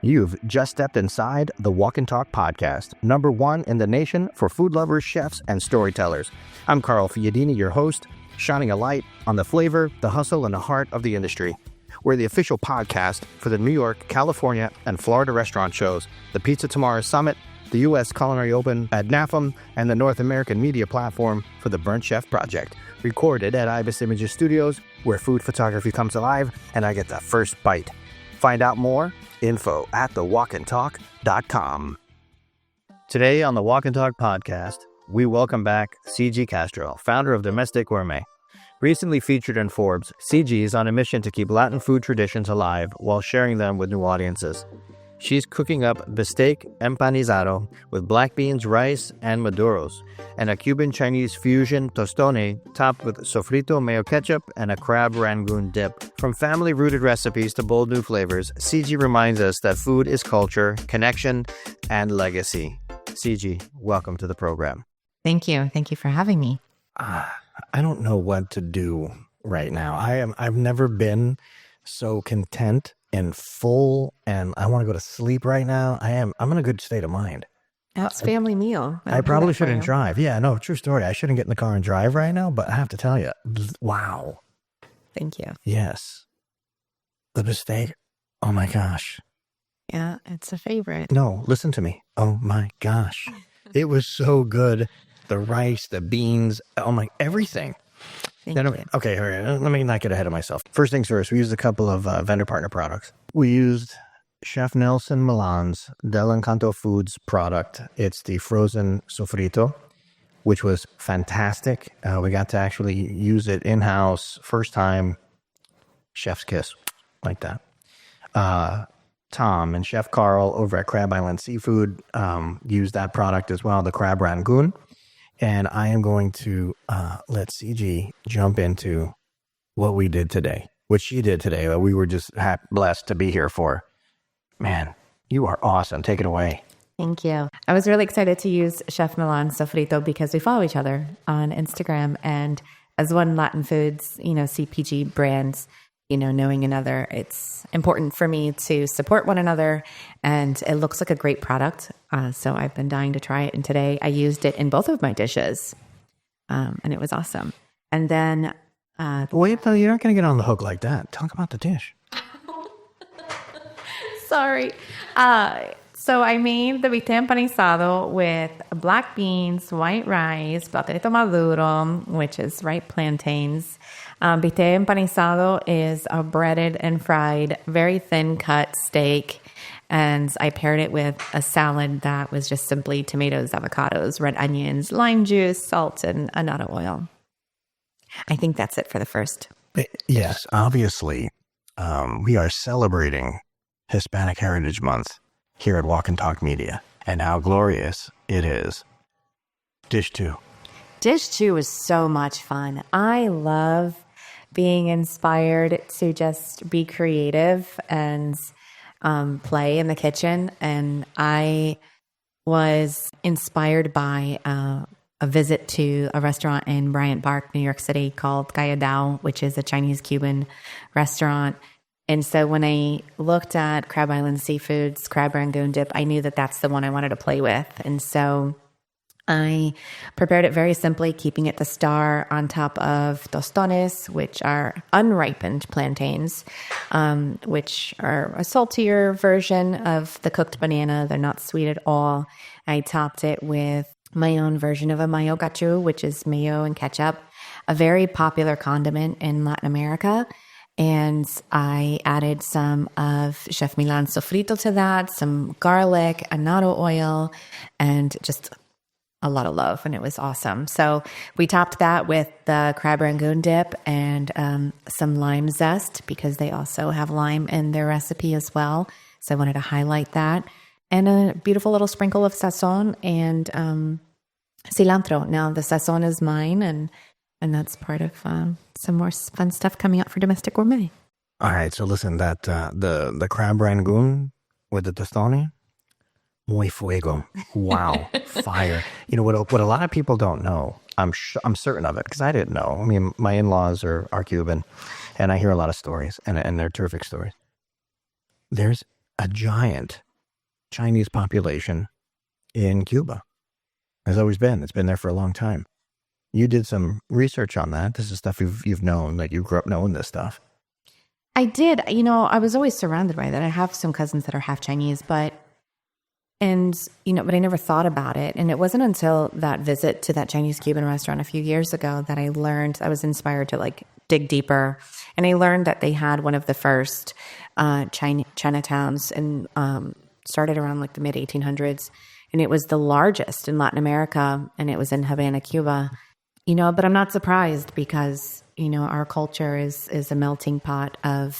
You've just stepped inside the Walk and Talk podcast, #1 in the nation for food lovers, chefs, and storytellers. I'm Carl Fiadini, your host, shining a light on the flavor, the hustle, and the heart of the industry. We're the official podcast for the New York, California, and Florida restaurant shows, the Pizza Tomorrow Summit, the U.S. Culinary Open at NAFM, and the North American media platform for the Burnt Chef Project. Recorded at Ibis Images Studios, where food photography comes alive, and I get the first bite. Find out more, info at thewalkandtalk.com. Today on the Walk and Talk podcast, we welcome back Ciji Castro, founder of Domestic Gourmet. Recently featured in Forbes, Ciji is on a mission to keep Latin food traditions alive while sharing them with new audiences. She's cooking up Bistec Empanizado with black beans, rice, and maduros, and a Cuban-Chinese fusion tostone topped with sofrito mayo ketchup and a crab rangoon dip. From family-rooted recipes to bold new flavors, Ciji reminds us that food is culture, connection, and legacy. Ciji, welcome to the program. Thank you. Thank you for having me. I don't know what to do right now. I've never been so content and full, and I want to go to sleep right now. I'm in a good state of mind. It's family meal. I probably shouldn't drive. Yeah, no, true story. I shouldn't get in the car and drive right now, but I have to tell you, wow. Thank you. Yes. The Bistec, oh my gosh. Yeah, it's a favorite. No, listen to me. Oh my gosh. It was so good. The rice, the beans, oh my, everything. Thank you. Okay, all right, let me not get ahead of myself. First things first, we used a couple of vendor partner products. We used Chef Nelson Milan's Del Encanto Foods product. It's the frozen sofrito, which was fantastic. We got to actually use it in-house, first time, chef's kiss, like that. Tom and Chef Carl over at Crab Island Seafood used that product as well, the crab rangoon. And I am going to let Ciji jump into what we did today, what she did today, that we were just blessed to be here for. Man, you are awesome. Take it away. Thank you. I was really excited to use Chef Milan's sofrito because we follow each other on Instagram. And as one Latin Foods, CPG brands, knowing another, it's important for me to support one another, and it looks like a great product. So I've been dying to try it, and today I used it in both of my dishes, and it was awesome. And then... Wait, though, you're not going to get on the hook like that. Talk about the dish. Sorry. So I made the bistec empanizado with black beans, white rice, platanito maduro, which is ripe plantains. Bistec empanizado is a breaded and fried, very thin cut steak. And I paired it with a salad that was just simply tomatoes, avocados, red onions, lime juice, salt, and annatto oil. I think that's it for the first. Yes, obviously, we are celebrating Hispanic Heritage Month here at Walk and Talk Media, and how glorious it is. Dish 2. Dish 2 is so much fun. I love being inspired to just be creative and play in the kitchen. And I was inspired by a visit to a restaurant in Bryant Park, New York City called Callao, which is a Chinese-Cuban restaurant. And so when I looked at Crab Island Seafood's crab rangoon dip, I knew that that's the one I wanted to play with. And so I prepared it very simply, keeping it the star on top of tostones, which are unripened plantains, which are a saltier version of the cooked banana. They're not sweet at all. I topped it with my own version of a mayo gacho, which is mayo and ketchup, a very popular condiment in Latin America. And I added some of Chef Milan's sofrito to that, some garlic, annatto oil, and just a lot of love, and it was awesome. So we topped that with the crab rangoon dip and some lime zest, because they also have lime in their recipe as well. So I wanted to highlight that. And a beautiful little sprinkle of sazon and cilantro. Now the sazon is mine, and that's part of some more fun stuff coming up for Domestic Gourmet. All right, so listen, that the crab rangoon with the tostone, muy fuego. Wow, fire. You know what a lot of people don't know, I'm certain of it, because I didn't know. I mean, my in-laws are Cuban, and I hear a lot of stories, and they're terrific stories. There's a giant Chinese population in Cuba. Has always been. It's been there for a long time. You did some research on that. This is stuff you've known, like you grew up knowing this stuff. I did. I was always surrounded by that. I have some cousins that are half Chinese, but I never thought about it. And it wasn't until that visit to that Chinese Cuban restaurant a few years ago that I was inspired to dig deeper. And I learned that they had one of the first Chinatowns and started around the mid 1800s. And it was the largest in Latin America, and it was in Havana, Cuba. But I'm not surprised because, our culture is a melting pot of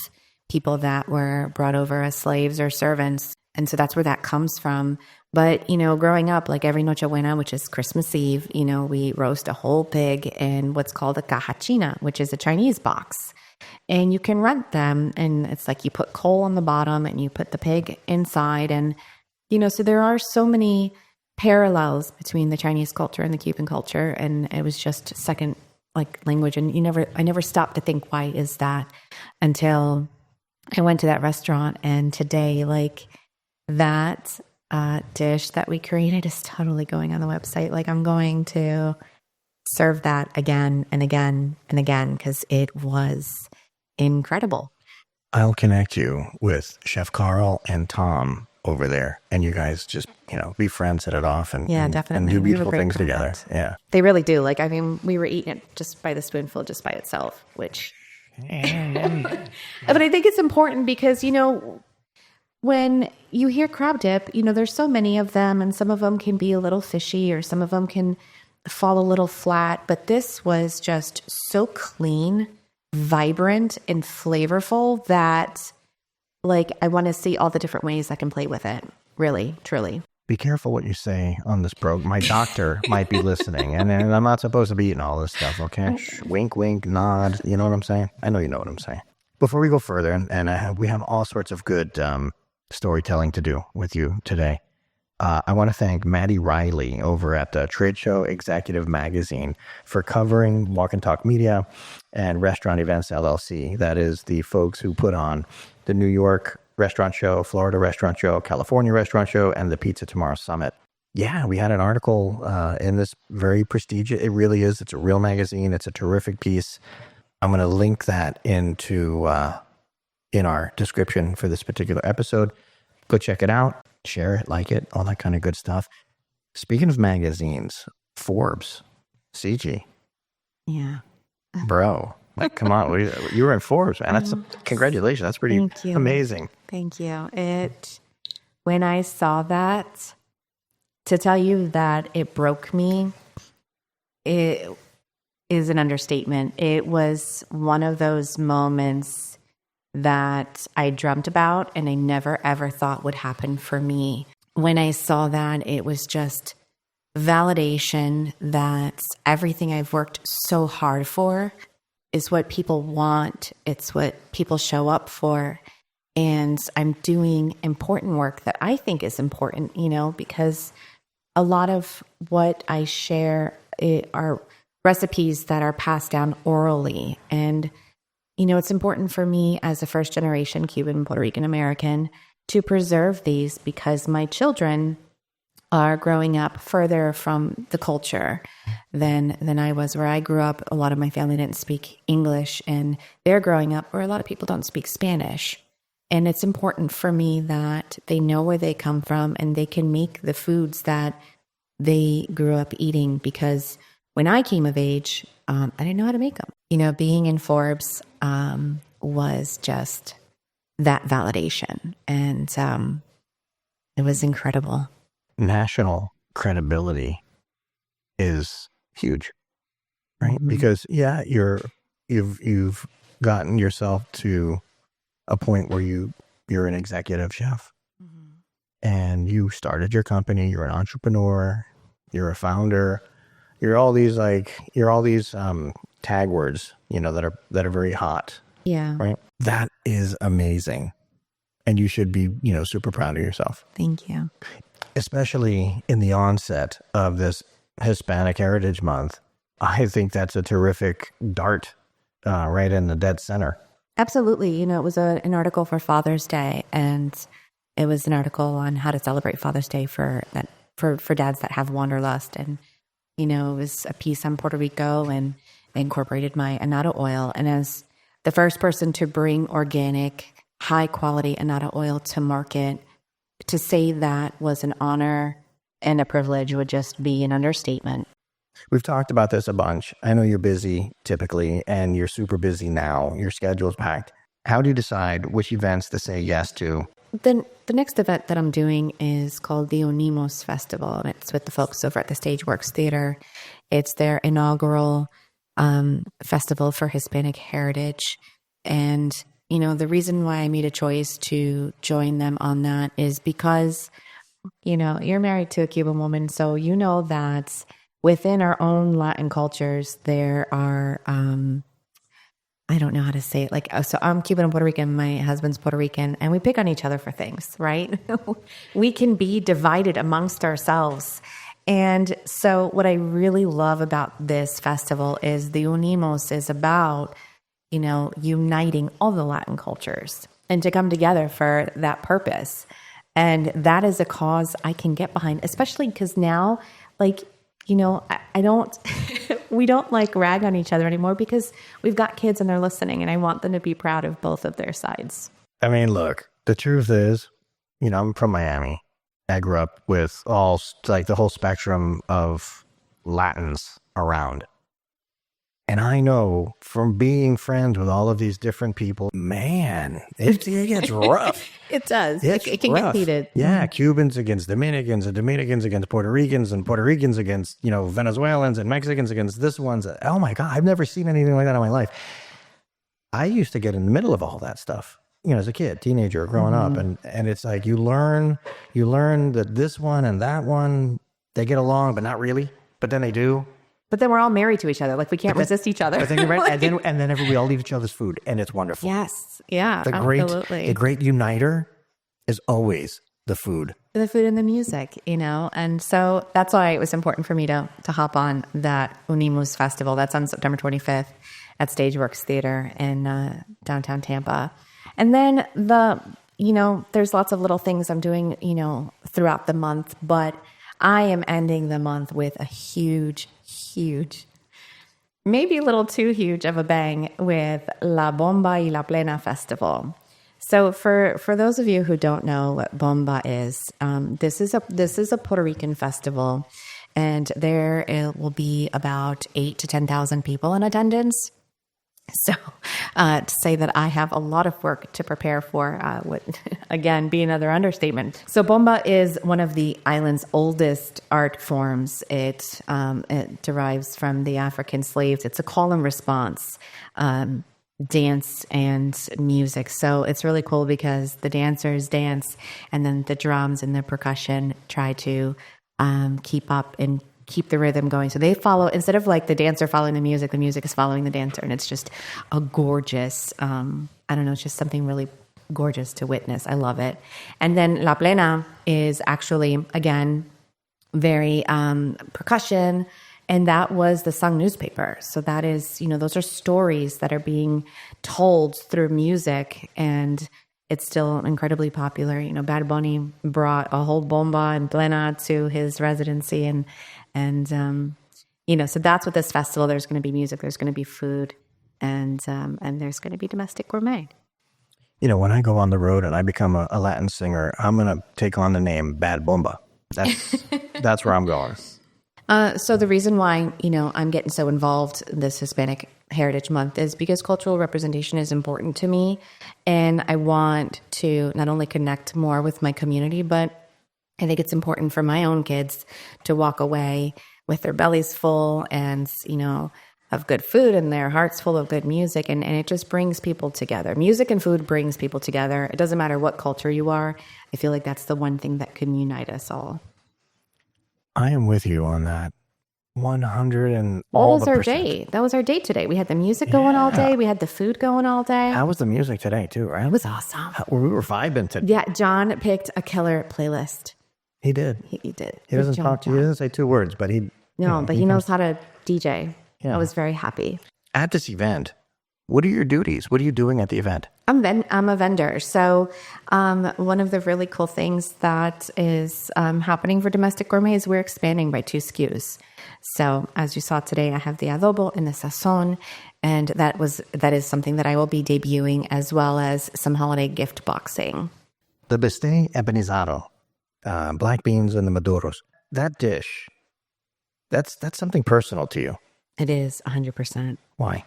people that were brought over as slaves or servants. And so that's where that comes from. But, growing up, every Nochebuena, which is Christmas Eve, we roast a whole pig in what's called a caja china, which is a Chinese box. And you can rent them. And it's you put coal on the bottom and you put the pig inside. And, so there are so many parallels between the Chinese culture and the Cuban culture. And it was just second language. And I never stopped to think, why is that? Until I went to that restaurant. And today, that dish that we created is totally going on the website. I'm going to serve that again and again and again because it was incredible. I'll connect you with Chef Carl and Tom over there, and you guys just be friends, hit it off, and definitely, and do beautiful things together. Yeah, they really do. We were eating it just by the spoonful, just by itself. Which, but I think it's important because when you hear crab dip, there's so many of them, and some of them can be a little fishy, or some of them can fall a little flat. But this was just so clean, vibrant, and flavorful that I want to see all the different ways I can play with it. Really, truly. Be careful what you say on this program. My doctor might be listening, and I'm not supposed to be eating all this stuff, okay? Wink, wink, nod. You know what I'm saying? I know you know what I'm saying. Before we go further, and we have all sorts of good storytelling to do with you today, I want to thank Maddie Riley over at Trade Show Executive Magazine for covering Walk and Talk Media and Restaurant Events LLC. That is the folks who put on the New York Restaurant Show, Florida Restaurant Show, California Restaurant Show, and the Pizza Tomorrow Summit. Yeah, we had an article in this very prestigious, it really is, it's a real magazine, it's a terrific piece. I'm going to link that into in our description for this particular episode. Go check it out, share it, like it, all that kind of good stuff. Speaking of magazines, Forbes, Ciji. Yeah. Bro, come on. You were in Forbes, man. That's congratulations. That's pretty amazing. Thank you. When I saw that, to tell you that it broke me, it is an understatement. It was one of those moments that I dreamt about and I never ever thought would happen for me. When I saw that, it was just validation that everything I've worked so hard for is what people want. It's what people show up for. And I'm doing important work that I think is important, because a lot of what I share are recipes that are passed down orally. And, it's important for me as a first generation Cuban, Puerto Rican American to preserve these because my children are growing up further from the culture than I was. Where I grew up, a lot of my family didn't speak English, and they're growing up where a lot of people don't speak Spanish. And it's important for me that they know where they come from and they can make the foods that they grew up eating, because when I came of age, I didn't know how to make them. Being in Forbes was just that validation, and it was incredible. National credibility is huge, right? Mm-hmm. Because you've gotten yourself to a point where you're an executive chef, mm-hmm. and you started your company. You're an entrepreneur. You're a founder. You're all these tag words, that are very hot. Yeah. Right. That is amazing, and you should be super proud of yourself. Thank you. Especially in the onset of this Hispanic Heritage Month, I think that's a terrific dart right in the dead center. Absolutely. It was an article for Father's Day, and it was an article on how to celebrate Father's Day for dads that have wanderlust. And, it was a piece on Puerto Rico, and I incorporated my annatto oil. And as the first person to bring organic, high quality annatto oil to market, to say that was an honor and a privilege would just be an understatement. We've talked about this a bunch. I know you're busy typically, and you're super busy now. Your schedule's packed. How do you decide which events to say yes to? The next event that I'm doing is called the Unimos Festival, and it's with the folks over at the Stageworks Theater. It's their inaugural festival for Hispanic heritage. And, the reason why I made a choice to join them on that is because, you're married to a Cuban woman, so you know that within our own Latin cultures, there are... I don't know how to say it. So I'm Cuban and Puerto Rican. My husband's Puerto Rican, and we pick on each other for things, right? We can be divided amongst ourselves. And so what I really love about this festival is the Unimos is about, uniting all the Latin cultures and to come together for that purpose. And that is a cause I can get behind, especially because now, I don't, we don't rag on each other anymore because we've got kids and they're listening, and I want them to be proud of both of their sides. I mean, look, the truth is, I'm from Miami. I grew up with the whole spectrum of Latins around. And I know from being friends with all of these different people, man, it gets rough. It does. It can get heated. Yeah, Cubans against Dominicans, and Dominicans against Puerto Ricans, and Puerto Ricans against, Venezuelans, and Mexicans against this ones. Oh my God, I've never seen anything like that in my life. I used to get in the middle of all that stuff, as a kid, teenager, growing up. And it's like you learn that this one and that one, they get along, but not really. But then they do. But then we're all married to each other. We can't resist each other. But then, and then we all eat each other's food, and it's wonderful. Yes. Yeah, absolutely. The great uniter is always the food. The food and the music, And so that's why it was important for me to hop on that Unimos Festival. That's on September 25th at Stageworks Theater in downtown Tampa. And then there's lots of little things I'm doing, throughout the month, but I am ending the month with a huge, maybe a little too huge of a bang with La Bomba y la Plena Festival. So for those of you who don't know what Bomba is, this is a Puerto Rican festival, and it will be about 8,000 to 10,000 people in attendance. So to say that I have a lot of work to prepare for would, again, be another understatement. So Bomba is one of the island's oldest art forms. It derives from the African slaves. It's a call and response dance and music. So it's really cool because the dancers dance, and then the drums and the percussion try to keep up and keep the rhythm going. So they follow, instead of the dancer following the music is following the dancer. And it's just a gorgeous, it's just something really gorgeous to witness. I love it. And then La Plena is actually, again, very percussion. And that was the sung newspaper. So that is, those are stories that are being told through music, and it's still incredibly popular. Bad Bunny brought a whole bomba and plena to his residency, and so that's what this festival. There's going to be music, there's going to be food, and there's going to be domestic gourmet. When I go on the road and I become a Latin singer, I'm going to take on the name Bad Bomba. That's where I'm going. So the reason why, I'm getting so involved in this Hispanic Heritage Month is because cultural representation is important to me. And I want to not only connect more with my community, but I think it's important for my own kids to walk away with their bellies full and, of good food and their hearts full of good music. And it just brings people together. Music and food brings people together. It doesn't matter what culture you are. I feel like that's the one thing that can unite us all. I am with you on that. 100 and all all the the our percent. day. That was our day today. We had the music going all day. We had the food going all day. How was the music today, too, right? It was awesome. We were vibing today. Yeah, John picked a killer playlist. He did. He did. He doesn't talk. He doesn't say two words, but he. But he knows how to DJ. Yeah. I was very happy. At this event, what are your duties? What are you doing at the event? I'm a vendor. So one of the really cool things that is happening for Domestic Gourmet is we're expanding by 2 SKUs. So as you saw today, I have the adobo and the sazon, and that is something that I will be debuting, as well as some holiday gift boxing. The Bistec Empanizado, black beans and the maduros. That dish, that's something personal to you. It is 100%. Why?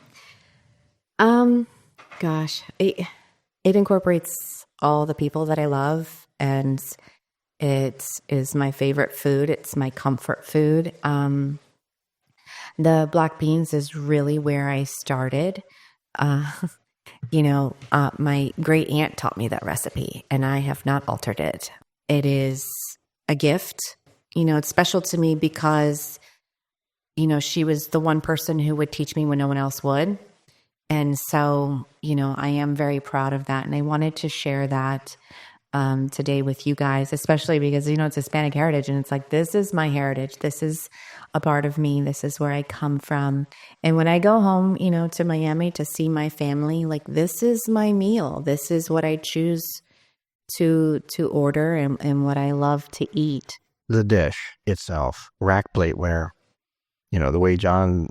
Gosh, it incorporates all the people that I love, and it is my favorite food. It's my comfort food. The black beans is really where I started. My great aunt taught me that recipe, and I have not altered it. It is a gift. It's special to me because, she was the one person who would teach me when no one else would. And so, I am very proud of that. And I wanted to share that today with you guys, especially because, it's Hispanic heritage. And it's like, this is my heritage. This is a part of me. This is where I come from. And when I go home, to Miami to see my family, like, this is my meal. This is what I choose to order and what I love to eat. The dish itself, rack plateware, the way John,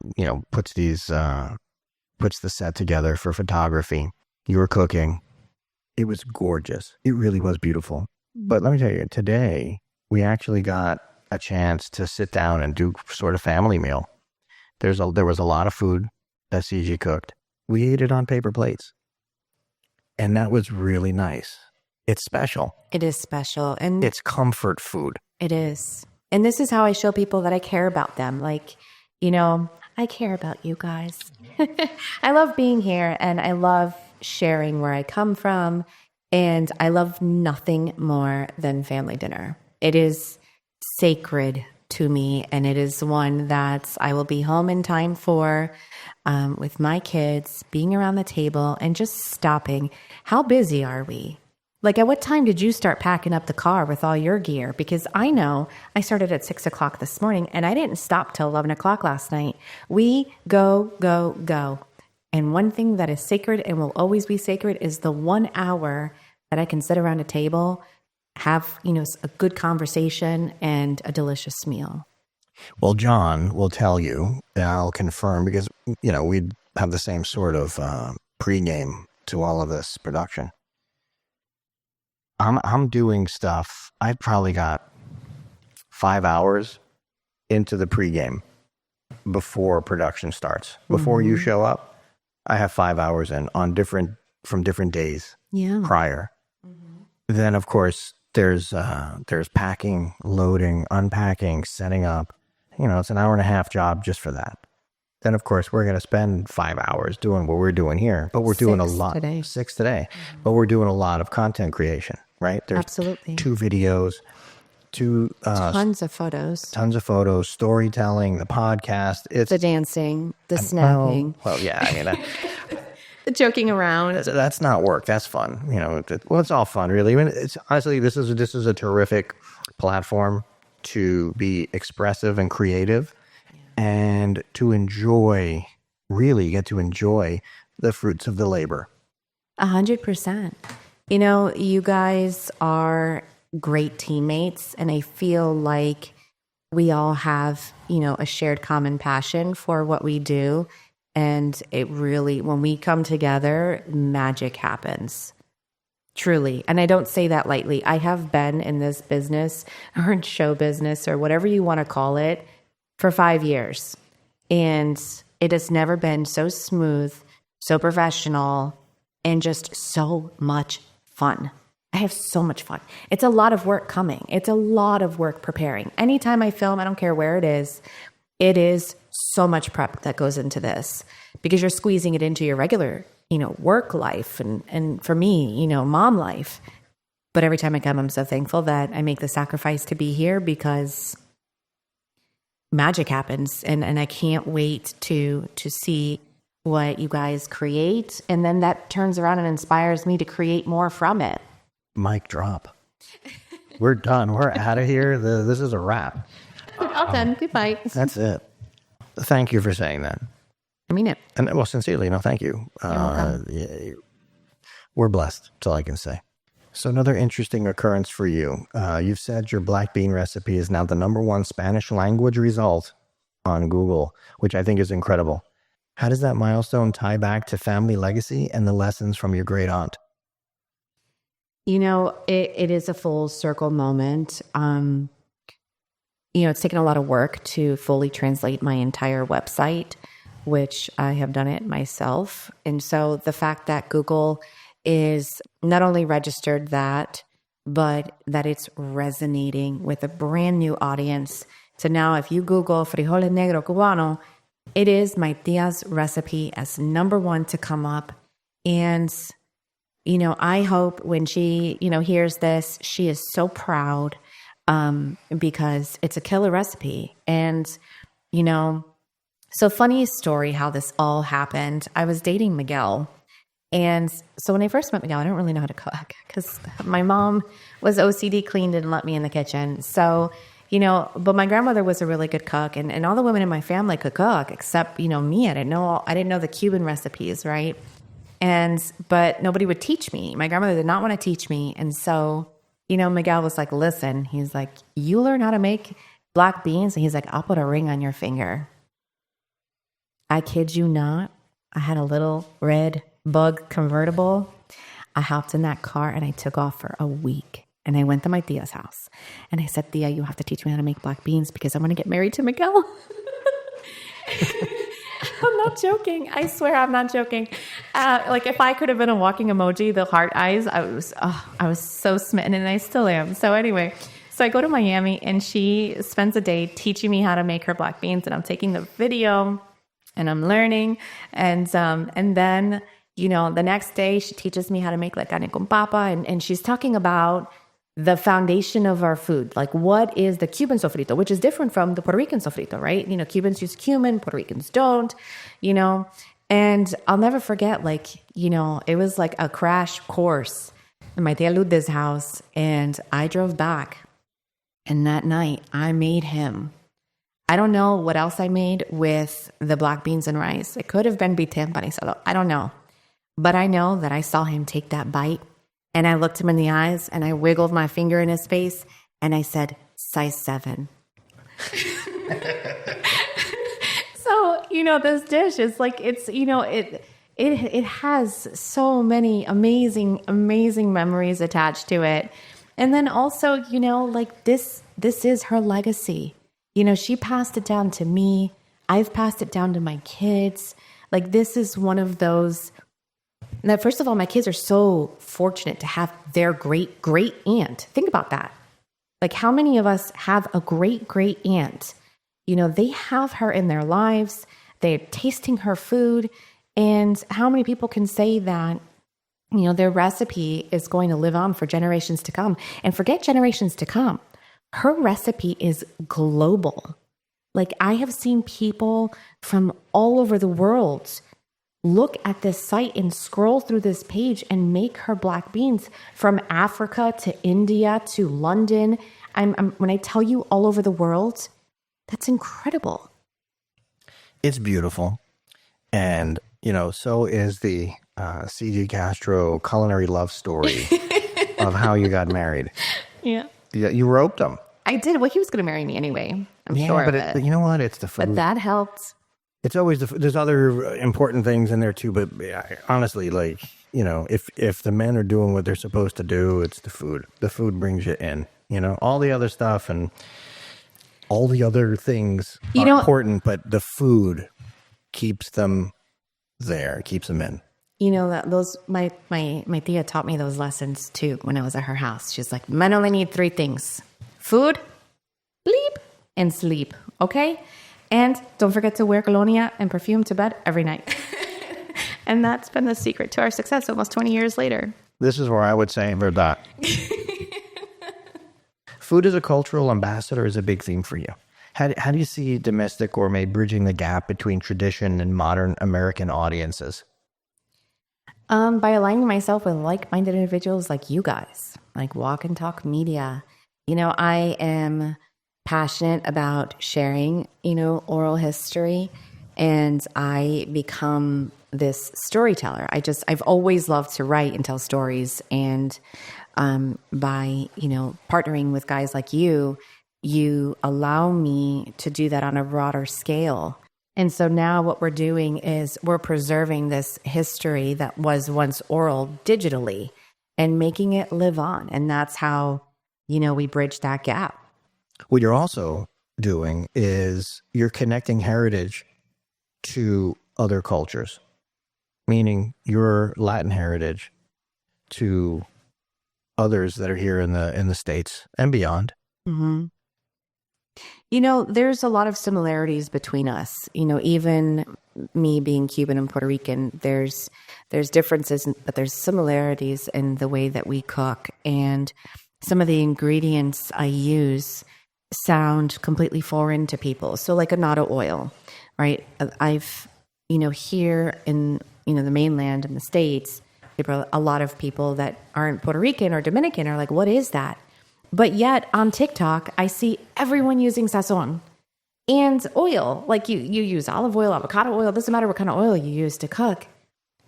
puts the set together for photography. You were cooking. It was gorgeous. It really was beautiful. But let me tell you, today we actually got a chance to sit down and do sort of family meal. There was a lot of food that Ciji cooked. We ate it on paper plates. And that was really nice. It's special. It is special. And it's comfort food. It is. And this is how I show people that I care about them. Like, I care about you guys. I love being here, and I love sharing where I come from, and I love nothing more than family dinner. It is sacred to me, and it is one that I will be home in time for, with my kids, being around the table and just stopping. How busy are we? Like, at what time did you start packing up the car with all your gear? Because I know I started at 6 o'clock this morning, and I didn't stop till 11 o'clock last night. We go, go, go. And one thing that is sacred and will always be sacred is the 1 hour that I can sit around a table, have, a good conversation and a delicious meal. Well, John will tell you, and I'll confirm, because, we'd have the same sort of pregame to all of this production. I'm doing stuff. I've probably got 5 hours into the pregame before production starts. Before you show up, I have 5 hours in from different days prior. Then, of course, there's packing, loading, unpacking, setting up. It's an hour and a half job just for that. Then, of course, we're going to spend 5 hours doing what we're doing here, but we're doing a lot. 6 today, but we're doing a lot of content creation. Right? There's absolutely 2 videos, tons of photos, storytelling, the podcast. It's the dancing, the snapping. Well, yeah, the joking around. That's not work. That's fun. It's all fun, really. I mean, it's honestly, this is a terrific platform to be expressive and creative, and to really get to enjoy the fruits of the labor. 100%. You guys are great teammates, and I feel like we all have, a shared common passion for what we do. And it really, when we come together, magic happens. Truly. And I don't say that lightly. I have been in this business, or in show business, or whatever you want to call it, for 5 years. And it has never been so smooth, so professional, and just so much fun. I have so much fun. It's a lot of work coming. It's a lot of work preparing. Anytime I film, I don't care where it is so much prep that goes into this, because you're squeezing it into your regular, work life and for me, mom life. But every time I come, I'm so thankful that I make the sacrifice to be here, because magic happens, and I can't wait to see what you guys create, and then that turns around and inspires me to create more from it. Mic drop. We're done. We're out of here. This is a wrap. We're all done. Goodbye. That's it. Thank you for saying that. I mean it. And well, sincerely, thank you. We're blessed. That's all I can say. So another interesting occurrence for you. You've said your black bean recipe is now the #1 Spanish language result on Google, which I think is incredible. How does that milestone tie back to family legacy and the lessons from your great aunt? It is a full circle moment. It's taken a lot of work to fully translate my entire website, which I have done it myself. And so the fact that Google is not only registered that, but that it's resonating with a brand new audience. So now if you Google frijoles negro cubano, it is my tia's recipe as #1 to come up. And, I hope when she, hears this, she is so proud because it's a killer recipe. And, so funny story how this all happened. I was dating Miguel. And so when I first met Miguel, I didn't really know how to cook because my mom was OCD, clean, didn't let me in the kitchen. So, but my grandmother was a really good cook and all the women in my family could cook except, me. I didn't know the Cuban recipes, right? But nobody would teach me. My grandmother did not want to teach me. And so, Miguel was like, listen, he's like, you learn how to make black beans. And he's like, I'll put a ring on your finger. I kid you not. I had a little red bug convertible. I hopped in that car and I took off for a week. And I went to my tia's house. And I said, Tia, you have to teach me how to make black beans because I'm going to get married to Miguel. I'm not joking. I swear I'm not joking. If I could have been a walking emoji, the heart eyes, I was so smitten and I still am. So anyway, so I go to Miami and she spends a day teaching me how to make her black beans and I'm taking the video and I'm learning. And then, the next day she teaches me how to make la carne con papa and she's talking about the foundation of our food. Like what is the Cuban sofrito, which is different from the Puerto Rican sofrito, right? Cubans use cumin, Puerto Ricans don't, and I'll never forget, it was like a crash course in my tia Lud's house and I drove back and that night I made him. I don't know what else I made with the black beans and rice. It could have been Bistec Empanizado. I don't know. But I know that I saw him take that bite and I looked him in the eyes and I wiggled my finger in his face and I said, size 7. So, this dish is like, it's, it has so many amazing, amazing memories attached to it. And then also, this is her legacy. She passed it down to me. I've passed it down to my kids. This is one of those. Now, first of all, my kids are so fortunate to have their great great aunt. Think about that. How many of us have a great great aunt? They have her in their lives. They're tasting her food. And how many people can say that, their recipe is going to live on for generations to come? And forget generations to come. Her recipe is global. I have seen people from all over the world look at this site and scroll through this page and make her black beans from Africa to India to London. When I tell you all over the world, that's incredible. It's beautiful. And, so is the Ciji Castro culinary love story of how you got married. Yeah. You roped him. I did. Well, he was going to marry me anyway. I'm sure. But you know what? It's the food. But that helped. It's always there's other important things in there too. But honestly, if the men are doing what they're supposed to do, it's the food. The food brings you in. All the other stuff and all the other things are important, but the food keeps them there, keeps them in. Those my tia taught me those lessons too when I was at her house. She's like, men only need 3 things: food, bleep, and sleep. Okay? And don't forget to wear colonia and perfume to bed every night. And that's been the secret to our success almost 20 years later. This is where I would say verdad. Food as a cultural ambassador is a big theme for you. How do you see Domestic Gourmet bridging the gap between tradition and modern American audiences? By aligning myself with like-minded individuals like you guys, like Walk and Talk Media. I am passionate about sharing, oral history, and I become this storyteller. I've always loved to write and tell stories. And by, partnering with guys like you allow me to do that on a broader scale. And so now what we're doing is we're preserving this history that was once oral digitally and making it live on. And that's how, we bridge that gap. What you're also doing is you're connecting heritage to other cultures, meaning your Latin heritage to others that are here in the States and beyond. Mm-hmm. There's a lot of similarities between us. Even me being Cuban and Puerto Rican, there's differences, but there's similarities in the way that we cook. And some of the ingredients I use sound completely foreign to people. So like annatto oil, right? I've, here in, the mainland in the States, a lot of people that aren't Puerto Rican or Dominican are like, what is that? But yet on TikTok, I see everyone using sazon and oil. Like you use olive oil, avocado oil, doesn't matter what kind of oil you use to cook.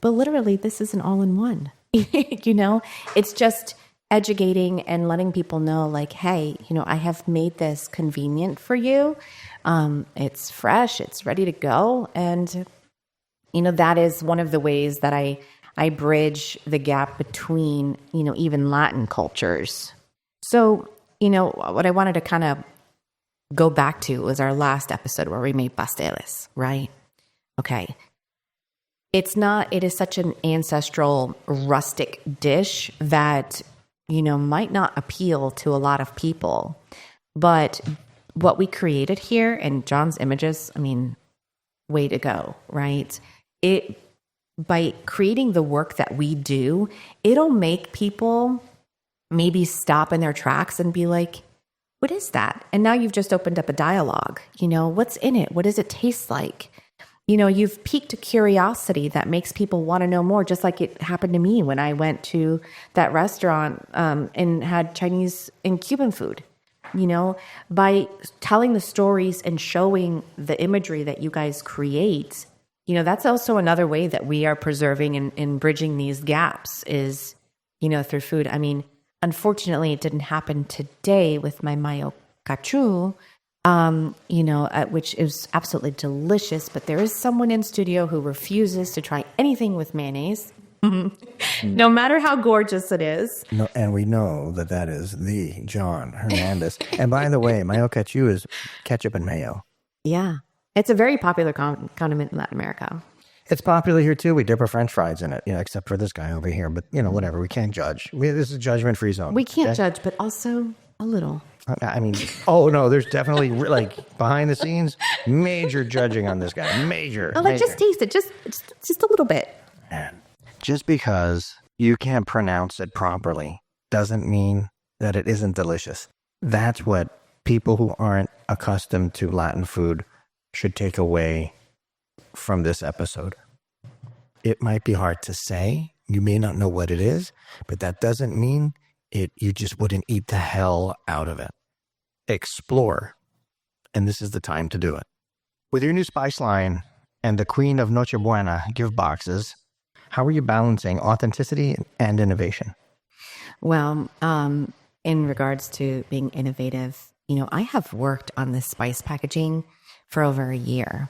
But literally, this is an all-in-one. It's just educating and letting people know like, hey, I have made this convenient for you. It's fresh, it's ready to go. And, that is one of the ways that I bridge the gap between, even Latin cultures. So, what I wanted to kind of go back to was our last episode where we made pasteles, right? Okay. It is such an ancestral, rustic dish that, might not appeal to a lot of people. But what we created here and John's images, way to go, right? By creating the work that we do, it'll make people maybe stop in their tracks and be like, what is that? And now you've just opened up a dialogue. What's in it? What does it taste like? You've piqued a curiosity that makes people want to know more, just like it happened to me when I went to that restaurant and had Chinese and Cuban food. By telling the stories and showing the imagery that you guys create, that's also another way that we are preserving and bridging these gaps is, through food. Unfortunately, it didn't happen today with my mayo cachu, which is absolutely delicious. But there is someone in studio who refuses to try anything with mayonnaise, no matter how gorgeous it is. No, and we know that is the John Hernandez. And by the way, mayo cachu is ketchup and mayo. Yeah. It's a very popular condiment in Latin America. It's popular here too. We dip our French fries in it, except for this guy over here. But whatever. We can't judge. This is a judgment-free zone. We can't judge, but also a little. Oh no, there's definitely behind the scenes, major judging on this guy. Major. Just taste it, just a little bit. Man, just because you can't pronounce it properly doesn't mean that it isn't delicious. That's what people who aren't accustomed to Latin food should take away from this episode. It might be hard to say. You may not know what it is, but that doesn't mean you just wouldn't eat the hell out of it. Explore. And this is the time to do it. With your new spice line and the Queen of Noche Buena gift boxes, how are you balancing authenticity and innovation? Well, in regards to being innovative, I have worked on this spice packaging for over a year.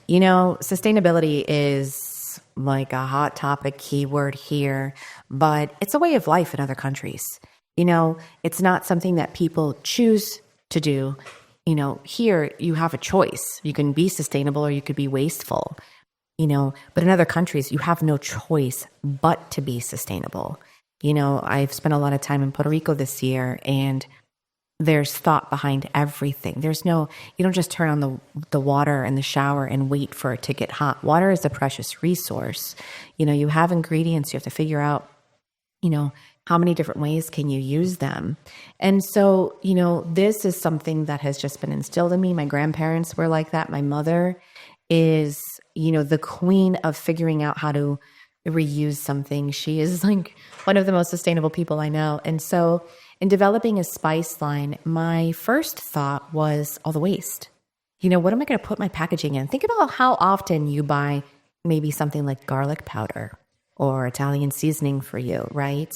Sustainability is like a hot topic keyword here, but it's a way of life in other countries. It's not something that people choose to do. Here you have a choice. You can be sustainable or you could be wasteful, but in other countries you have no choice but to be sustainable. I've spent a lot of time in Puerto Rico this year, and there's thought behind everything. You don't just turn on the water in the shower and wait for it to get hot. Water is a precious resource. You have ingredients, you have to figure out, how many different ways can you use them? And so, this is something that has just been instilled in me. My grandparents were like that. My mother is, the queen of figuring out how to reuse something. She is like one of the most sustainable people I know. And so in developing a spice line, my first thought was all the waste. What am I going to put my packaging in? Think about how often you buy maybe something like garlic powder or Italian seasoning for you, right?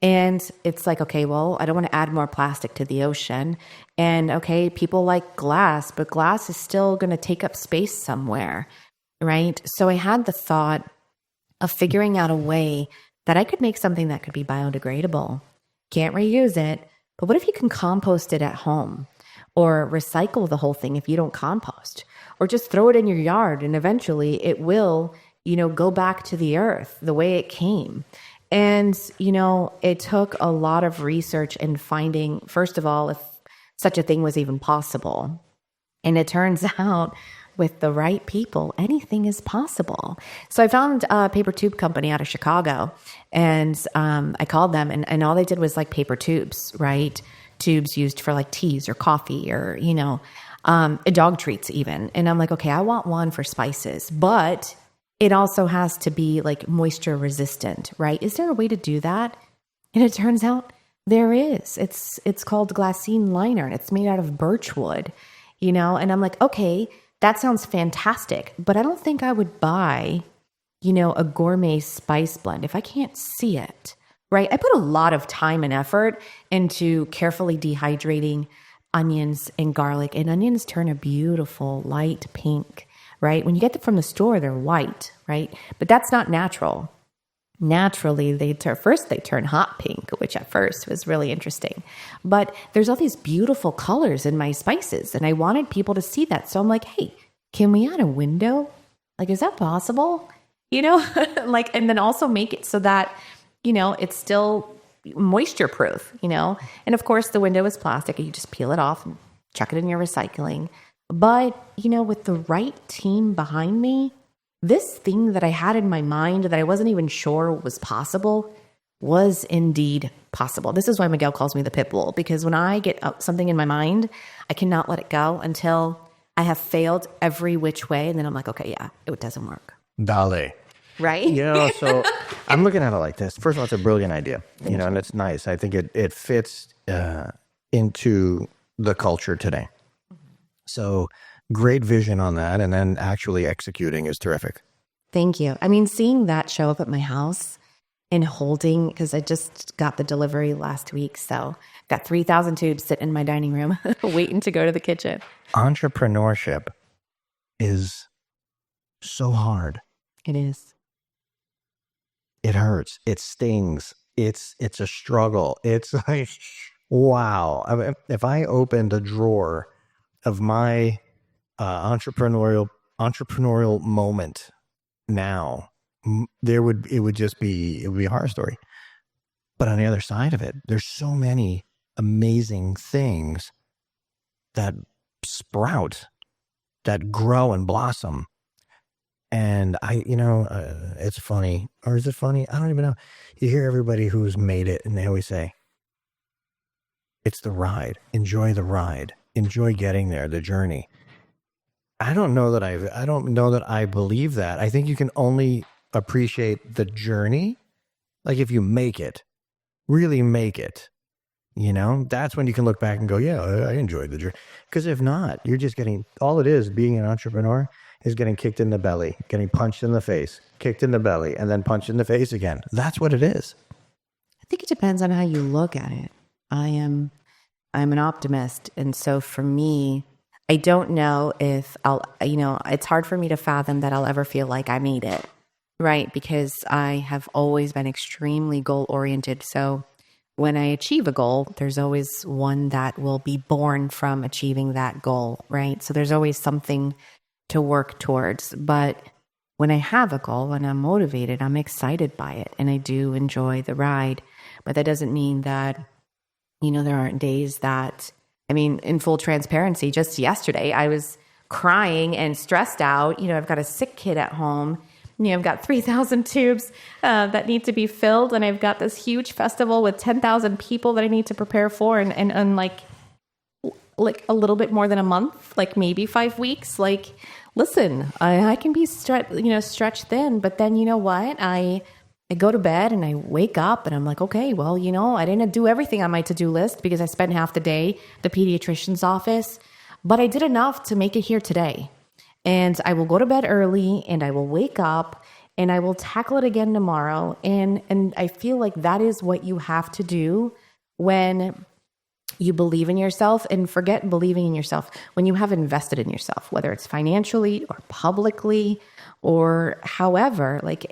And it's like, okay, well, I don't want to add more plastic to the ocean. And okay, people like glass, but glass is still going to take up space somewhere, right? So I had the thought of figuring out a way that I could make something that could be biodegradable. Can't reuse it, but what if you can compost it at home or recycle the whole thing if you don't compost, or just throw it in your yard and eventually it will, go back to the earth the way it came. And, it took a lot of research in finding, first of all, if such a thing was even possible. And it turns out with the right people, anything is possible. So I found a paper tube company out of Chicago, and I called them, and all they did was like paper tubes, right? Tubes used for like teas or coffee or, dog treats even. And I'm like, okay, I want one for spices, but it also has to be like moisture resistant, right? Is there a way to do that? And it turns out there is. It's called glassine liner, and it's made out of birch wood, and I'm like, okay, that sounds fantastic, but I don't think I would buy, a gourmet spice blend if I can't see it, right? I put a lot of time and effort into carefully dehydrating onions and garlic, and onions turn a beautiful light pink, right? When you get them from the store, they're white, right? But that's not natural. Naturally, they turn hot pink, which at first was really interesting. But there's all these beautiful colors in my spices, and I wanted people to see that. So I'm like, hey, can we add a window? Like, is that possible? And then also make it so that, it's still moisture proof, And of course, the window is plastic, and you just peel it off and chuck it in your recycling. But, with the right team behind me, this thing that I had in my mind that I wasn't even sure was possible was indeed possible. This is why Miguel calls me the pit bull, because when I get something in my mind, I cannot let it go until I have failed every which way. And then I'm like, okay, yeah, it doesn't work. Dale. Right? So I'm looking at it like this. First of all, it's a brilliant idea, and it's nice. I think it fits into the culture today. So great vision on that, and then actually executing is terrific. Thank you. I mean, seeing that show up at my house and holding, because I just got the delivery last week, so got 3,000 tubes sitting in my dining room waiting to go to the kitchen. Entrepreneurship is so hard. It is. It hurts. It stings. It's a struggle. It's like, wow. I mean, if I opened a drawer of my entrepreneurial moment now, it would be a horror story. But on the other side of it, there's so many amazing things that sprout, that grow and blossom. And it's funny, or is it funny? I don't even know. You hear everybody who's made it, and they always say, it's the ride. Enjoy the ride. Enjoy getting there, the journey. I don't know that I believe that. I think you can only appreciate the journey, like if you make it, really make it. That's when you can look back and go, yeah, I enjoyed the journey. Because if not, you're just all it is, being an entrepreneur, is getting kicked in the belly, getting punched in the face, kicked in the belly, and then punched in the face again. That's what it is. I think it depends on how you look at it. I'm an optimist. And so for me, I don't know if it's hard for me to fathom that I'll ever feel like I made it, right? Because I have always been extremely goal-oriented. So when I achieve a goal, there's always one that will be born from achieving that goal, right? So there's always something to work towards. But when I have a goal and I'm motivated, I'm excited by it, and I do enjoy the ride. But that doesn't mean that, there aren't days that, in full transparency, just yesterday, I was crying and stressed out. I've got a sick kid at home. I've got 3,000 tubes that need to be filled, and I've got this huge festival with 10,000 people that I need to prepare for, and like a little bit more than a month, like maybe 5 weeks. Like, listen, I can be stretched thin, but then you know what? I go to bed and I wake up and I'm like, okay, well, I didn't do everything on my to-do list because I spent half the day at the pediatrician's office, but I did enough to make it here today. and I will go to bed early and I will wake up and I will tackle it again tomorrow. And I feel like that is what you have to do when you believe in yourself, and forget believing in yourself when you have invested in yourself, whether it's financially or publicly or however. Like,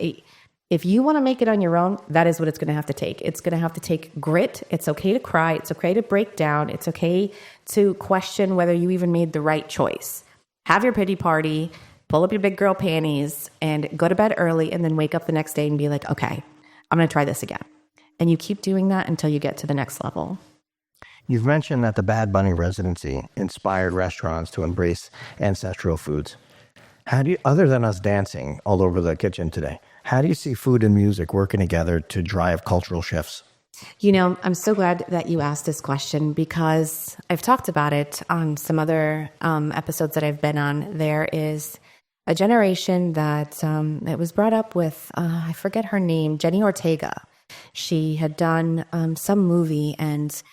if you want to make it on your own, that is what it's going to have to take. It's going to have to take grit. It's okay to cry. It's okay to break down. It's okay to question whether you even made the right choice. Have your pity party, pull up your big girl panties, and go to bed early, and then wake up the next day and be like, okay, I'm going to try this again. And you keep doing that until you get to the next level. You've mentioned that the Bad Bunny residency inspired restaurants to embrace ancestral foods. How do you, other than us dancing all over the kitchen today, how do you see food and music working together to drive cultural shifts? You know, I'm so glad that you asked this question, because I've talked about it on some other episodes that I've been on. There is a generation that it was brought up with, I forget her name, Jenny Ortega. She had done some movie, and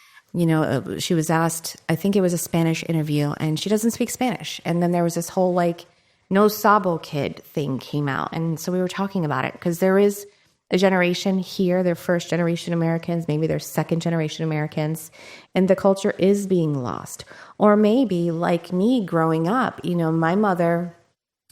she was asked, I think it was a Spanish interview, and she doesn't speak Spanish. And then there was this whole like no sabo kid thing came out. And so we were talking about it, because there is a generation here, they're first generation Americans, maybe they're second generation Americans, and the culture is being lost. Or maybe like me growing up, my mother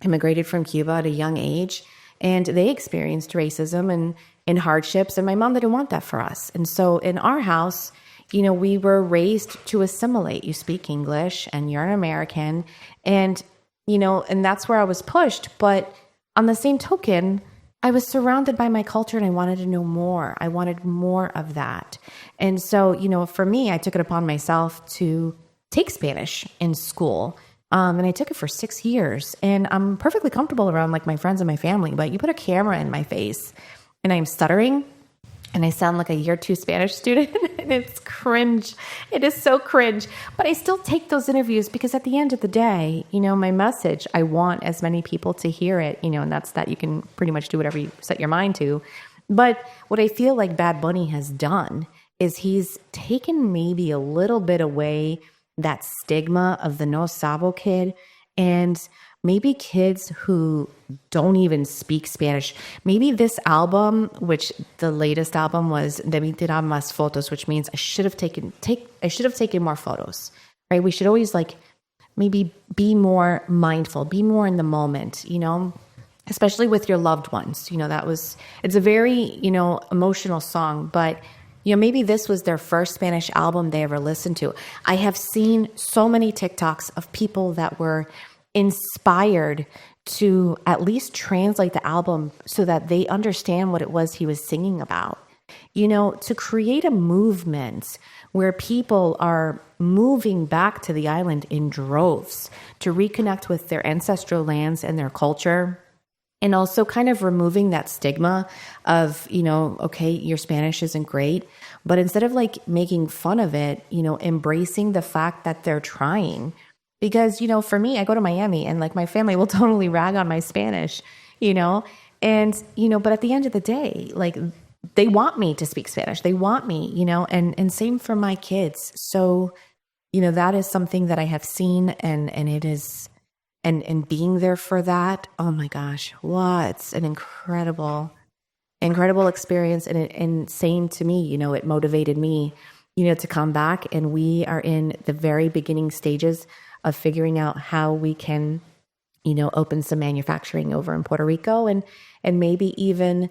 immigrated from Cuba at a young age, and they experienced racism and hardships, and my mom didn't want that for us. And so in our house, we were raised to assimilate. You speak English and you're an American, and that's where I was pushed. But on the same token, I was surrounded by my culture and I wanted to know more. I wanted more of that. And so, for me, I took it upon myself to take Spanish in school. And I took it for 6 years, and I'm perfectly comfortable around like my friends and my family, but you put a camera in my face and I'm stuttering, and I sound like a year 2 Spanish student, and it's cringe. It is so cringe. But I still take those interviews, because at the end of the day, my message, I want as many people to hear it, and that's that you can pretty much do whatever you set your mind to. But what I feel like Bad Bunny has done is he's taken maybe a little bit away that stigma of the no sabo kid, and maybe kids who don't even speak Spanish. Maybe this album, which the latest album was Debí tirar más fotos, which means I should have taken more photos, right? We should always maybe be more mindful, be more in the moment, especially with your loved ones. It's a very, emotional song, but maybe this was their first Spanish album they ever listened to. I have seen so many TikToks of people that were inspired to at least translate the album so that they understand what it was he was singing about. To create a movement where people are moving back to the island in droves to reconnect with their ancestral lands and their culture. And also kind of removing that stigma of, okay, your Spanish isn't great, but instead of making fun of it, embracing the fact that they're trying. Because, for me, I go to Miami and my family will totally rag on my Spanish, and, but at the end of the day, they want me to speak Spanish. They want me, and same for my kids. So, that is something that I have seen, and it is, and being there for that, oh my gosh, what an incredible experience. And same to me, it motivated me, to come back. And we are in the very beginning stages of figuring out how we can, open some manufacturing over in Puerto Rico, and maybe even,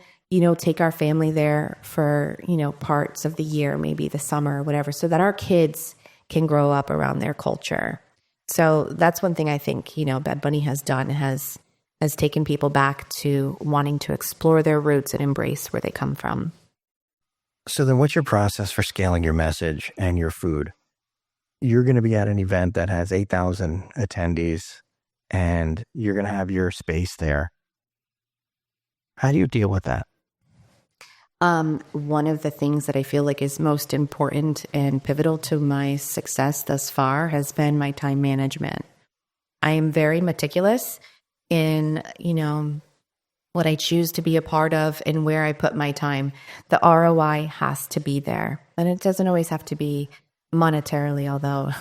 take our family there for, parts of the year, maybe the summer or whatever, so that our kids can grow up around their culture. So that's one thing I think, Bad Bunny has done, has taken people back to wanting to explore their roots and embrace where they come from. So then what's your process for scaling your message and your food? You're going to be at an event that has 8,000 attendees, and you're going to have your space there. How do you deal with that? One of the things that I feel like is most important and pivotal to my success thus far has been my time management. I am very meticulous in, what I choose to be a part of and where I put my time. The ROI has to be there, and it doesn't always have to be monetarily, although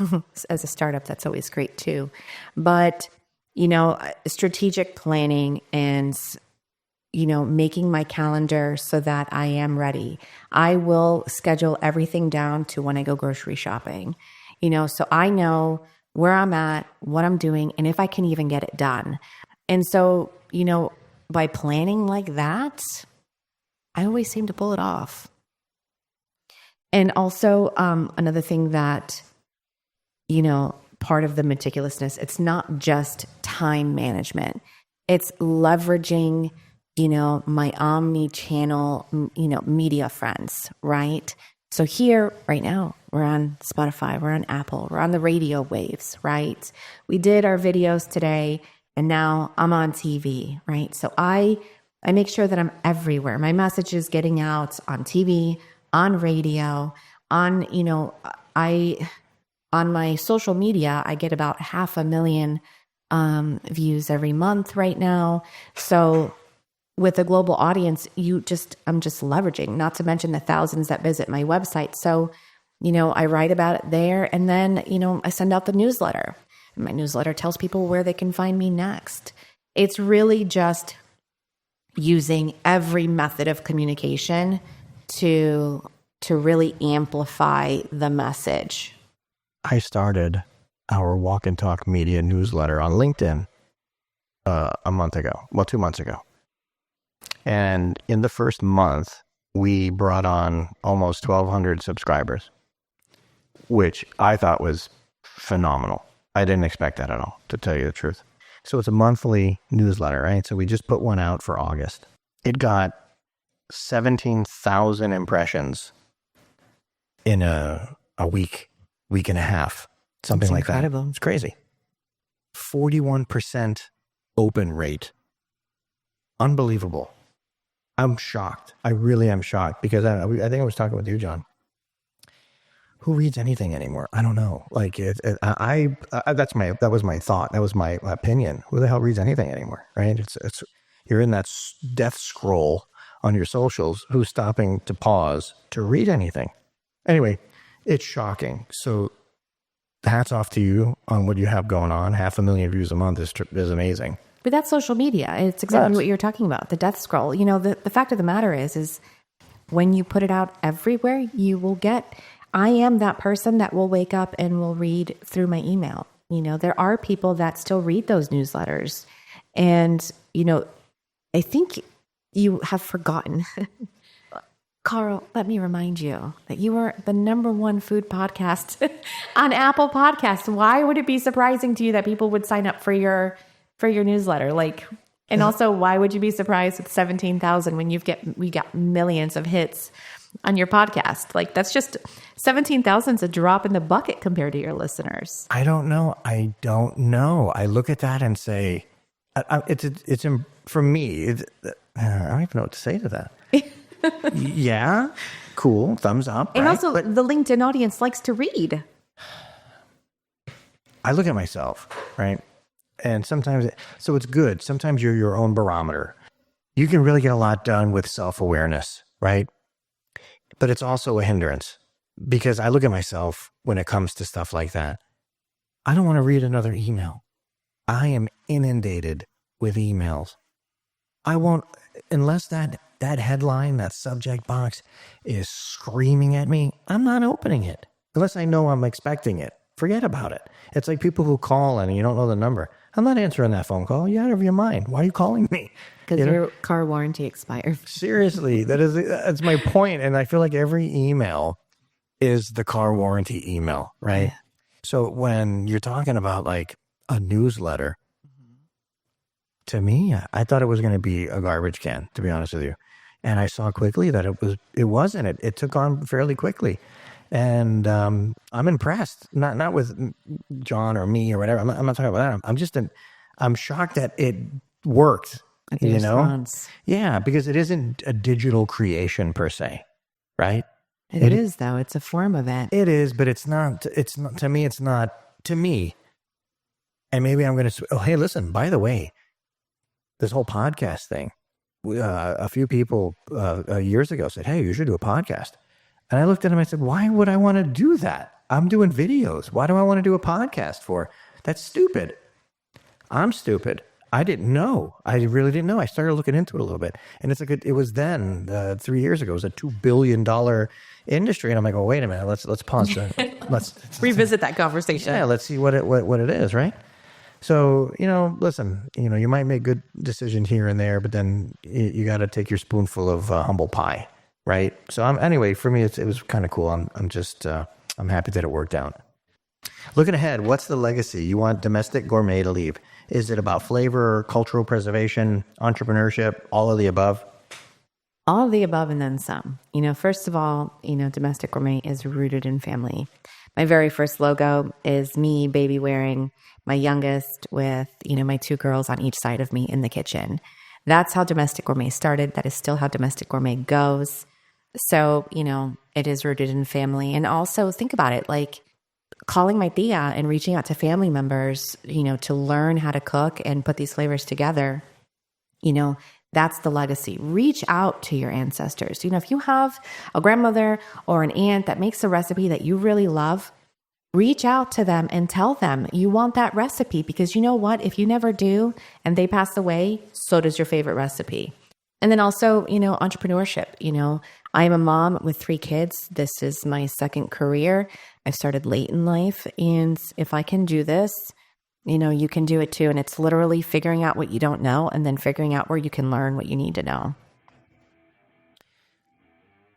as a startup, that's always great too. But, strategic planning and, making my calendar so that I am ready. I will schedule everything down to when I go grocery shopping, so I know where I'm at, what I'm doing, and if I can even get it done. And so, by planning like that, I always seem to pull it off. And also, another thing that, part of the meticulousness, it's not just time management. It's leveraging, my omni-channel, media friends, right? So here, right now, we're on Spotify, we're on Apple, we're on the radio waves, right? We did our videos today, and now I'm on TV, right? So I make sure that I'm everywhere. My message is getting out on TV, on radio, on my social media. I get about 500,000 views every month right now. So with a global audience, I'm just leveraging, not to mention the thousands that visit my website. So, I write about it there, and then, I send out the newsletter. My newsletter tells people where they can find me next. It's really just using every method of communication to really amplify the message. I started our Walk and Talk Media newsletter on LinkedIn a month ago. Well, 2 months ago. And in the first month, we brought on almost 1,200 subscribers, which I thought was phenomenal. I didn't expect that at all, to tell you the truth. So it's a monthly newsletter, right? So we just put one out for August. It got 17,000 impressions in a week and a half, something like that. It's crazy. 41% open rate. Unbelievable. I'm shocked. I really am shocked because I think I was talking with you, John. Who reads anything anymore? I don't know. Like that was my thought. That was my opinion. Who the hell reads anything anymore? Right? It's you're in that death scroll on your socials. Who's stopping to pause to read anything? Anyway, it's shocking. So hats off to you on what you have going on. 500,000 views a month is amazing. But that's social media. It's exactly what you're talking about, the death scroll. The fact of the matter is when you put it out everywhere, you will get, I am that person that will wake up and will read through my email. There are people that still read those newsletters. And, I think you have forgotten. Carl, let me remind you that you are the #1 food podcast on Apple Podcasts. Why would it be surprising to you that people would sign up for your newsletter? And also, why would you be surprised with 17,000 when we got millions of hits on your podcast? That's just 17,000 is a drop in the bucket compared to your listeners. I don't know. I look at that and say, it's for me. I don't even know what to say to that. Yeah, cool. Thumbs up. And right? also, the LinkedIn audience likes to read. I look at myself, right? And sometimes, so it's good. Sometimes you're your own barometer. You can really get a lot done with self-awareness, right? But it's also a hindrance because I look at myself when it comes to stuff like that. I don't want to read another email. I am inundated with emails. I won't, unless that headline, that subject box is screaming at me, I'm not opening it. Unless I know I'm expecting it. Forget about it. It's like people who call and you don't know the number. I'm not answering that phone call. You're out of your mind. Why are you calling me? Because your car warranty expired. Seriously, that's my point. And I feel like every email is the car warranty email, right? Yeah. So when you're talking about like a newsletter, to me, I thought it was going to be a garbage can, to be honest with you. And I saw quickly that it wasn't. It took on fairly quickly. And I'm impressed, not with John or me or whatever. I'm not talking about that. I'm shocked that it worked. Response. Yeah, because it isn't a digital creation per se, right? It is though. It's a form of it. It is, but it's not to me. It's not to me. And maybe I'm going to. Oh, hey, listen. By the way, this whole podcast thing. A few people years ago said, "Hey, you should do a podcast." And I looked at him and I said, why would I want to do that? I'm doing videos. Why do I want to do a podcast for? That's stupid. I'm stupid. I didn't know. I really didn't know. I started looking into it a little bit. And it's it was then, 3 years ago, it was a $2 billion industry. And I'm like, oh, wait a minute. Let's pause. Let's revisit that conversation. Yeah, let's see what it is, right? So, listen, you might make good decisions here and there, but then you got to take your spoonful of humble pie, right? So anyway, for me, it was kind of cool. I'm happy that it worked out. Looking ahead, what's the legacy you want Domestic Gourmet to leave? Is it about flavor, cultural preservation, entrepreneurship, all of the above? All of the above and then some. First of all, Domestic Gourmet is rooted in family. My very first logo is me baby wearing my youngest with, my 2 girls on each side of me in the kitchen. That's how Domestic Gourmet started. That is still how Domestic Gourmet goes. So, it is rooted in family. And also think about it, like calling my tia and reaching out to family members, to learn how to cook and put these flavors together, that's the legacy. Reach out to your ancestors. If you have a grandmother or an aunt that makes a recipe that you really love, reach out to them and tell them you want that recipe, because you know what? If you never do and they pass away, so does your favorite recipe. And then also, entrepreneurship. I am a mom with 3 kids. This is my second career. I started late in life. And if I can do this, you can do it too. And it's literally figuring out what you don't know and then figuring out where you can learn what you need to know.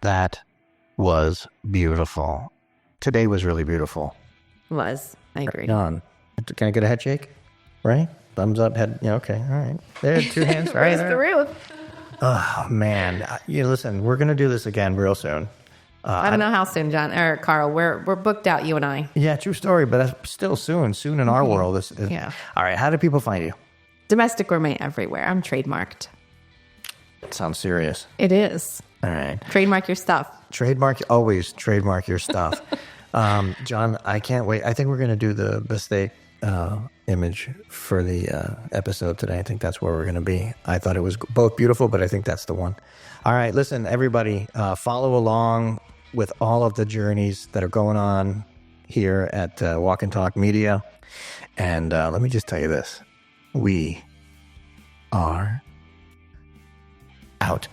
That was beautiful. Today was really beautiful. I agree. John, can I get a head shake? Right? Thumbs up, head. Yeah, okay. All right. There, 2 hands. Right there. Where's the Ruth? Oh, man. Listen, we're going to do this again real soon. I don't know how soon, John or Carl. We're booked out, you and I. Yeah, true story, but that's still soon. Soon in our world. Yeah. All right. How do people find you? Domestic Gourmet everywhere. I'm trademarked. Sounds serious. It is. All right. Trademark your stuff. Always trademark your stuff. John, I can't wait. I think we're going to do the Bistec image for the episode today. I think that's where we're going to be. I thought it was both beautiful, but I think that's the one. All right, listen, everybody, follow along with all of the journeys that are going on here at Walk and Talk Media. And let me just tell you this. We are out.